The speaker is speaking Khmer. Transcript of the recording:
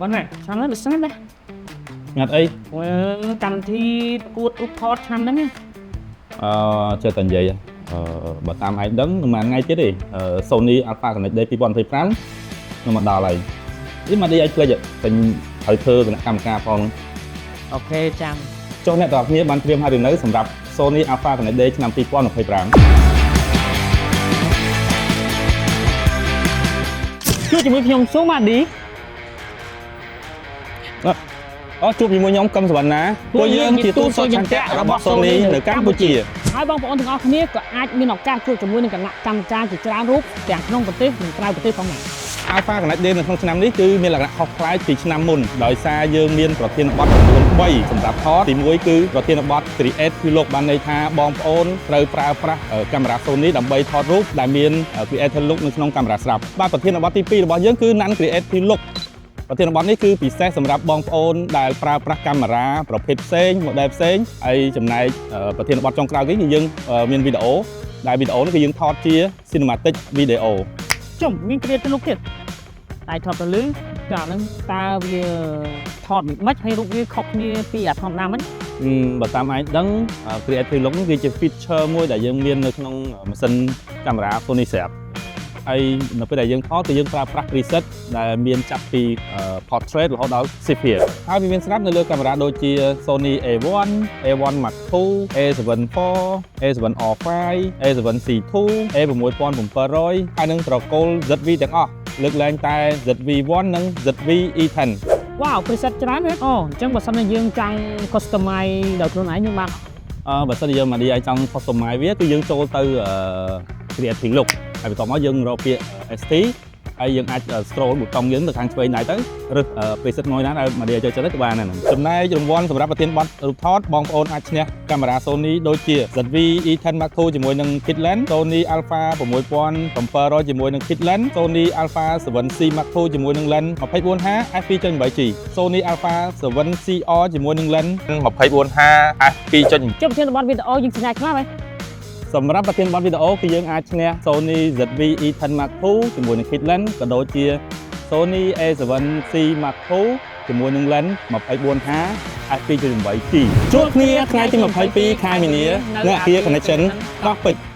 วันไหนฉันนั้นเป็นสั้นเลย งัดไอ้ กันที่กูดอุทอดฉันนั่นไง chơi tần gì bà tam ai đứng mà ngay chứ đi Sony Alpha Connect Day P1 P5 nhưng mà đò này nếu mà đi ai chơi vậy tình thời thơ của camera phong โอเคจัง cho nên đọc nghĩa ban phim hai đường nấy sầm rập Sony Alpha Connect Day năm P1 P5 ช่วยจะมือพยงสู้มาดี chụp gì mua nhóm cầm sườn ná tôi dương chỉ tu soi chẳng kẹt robot Sony ở Campuchia ហើយបងប្អូនទាំងអស់គ្នាក៏អាចមានឱកាសជួបជាមួយនឹងគណៈកម្មការជាច្រើនរូបទាំងក្នុងប្រទេសនិងក្រៅប្រទេសផងដែរ Alpha Connect Day នៅក្នុងឆ្នាំនេះគឺមានលក្ខណៈខុសប្លែកពីឆ្នាំមុនដោយសារយើងមានប្រធានបទចំនួន3សម្រាប់ថតទី1គឺប្រធានបទ Create Vlog បានន័យថាបងប្អូនត្រូវប្រើប្រាស់កាមេរ៉ា Sony ដើម្បីថតរូបដែលមាន Create Vlog នៅក្នុងកាមេរ៉ាស្រាប់បាទប្រធានបទទី2របស់យើងគឺ Non Create Vlog ប្រធានបទនេះគឺពិសេសសម្រាប់បងប្អូនដែលប្រើប្រាស់កាមេរ៉ាប្រភេទផ្សេង model ផ្សេងហើយចំណែកប្រធានបទចុងក្រោយគឺយើងមានវីដេអូដែលវីដេអូនេះគឺយើងថតជា cinematic video ចុំមានគ្រាទៅលោកទៀតតែថតទៅលឺចាហ្នឹងតើវាថតមិនហើយរូបវាខុសគ្នាពីអាធម្មតាមិន បើតាមឯងដឹង Create Vlog វាជា feature មួយដែលយើងមាននៅក្នុងម៉ាស៊ីនកាមេរ៉ា Sony ស្រាប់ហើយនៅពេលដែលយើងថតគឺយើងប្រើប្រាស់ preset ដែលមានចាប់ពី portrait រហូតដល់ sepia ហើយវាមានស្រាប់នៅលើកាមេរ៉ាដូចជា Sony A1, A1 Mark II, A7 IV, A7R5, A7C2, A6700 ហើយនឹងប្រកូល ZV ទាំងអស់លើកលែងតែ ZV1 និង ZV-E10 វ៉ាវ preset ច្រើនហ៎អូអញ្ចឹងបើសិនជាយើងចង់ customize ដោយខ្លួនឯងយើងបាន បើសិនជាយើងមកនិយាយចង់ customize វាគឺយើងចូលទៅ Create Vlog ហើយបន្ទាប់មកយើងរកពាក្យ ST ហើយយើងអាច scroll ប៊ូតុងយើងទៅខាងឆ្វេងដែរទៅឬ preset មួយណាដែលមកនិយាយចូលចិត្តទៅបានហ្នឹងចំណែករង្វាន់សម្រាប់ប្រធានបទរូបថតបងប្អូនអាចឈ្នះកាមេរ៉ា Sony ដូចជា ZV-E10 Mark II ជាមួយនឹង kit lens Sony Alpha 6700ជាមួយនឹង kit lens Sony Alpha 7C Mark IIជាមួយនឹង lens 24h f2.8G Sony Alpha 7CR ជាមួយនឹង lens 24h f2.8 ចុះប្រធានបទវីដេអូយើងឆ្នៃខ្លះហ៎ សម្រាប់ប្រធានបទវីដេអូគឺយើងអាចឈ្នះ Sony ZV-E10 Mark II ជាមួយនឹង kit lens ក៏ដូចជា Sony A7C Mark II ជាមួយនឹង lens 24h f2.8G ជួបគ្នាថ្ងៃទី22ខែមីនានៅអគារ Connection ដោះពេជ្រ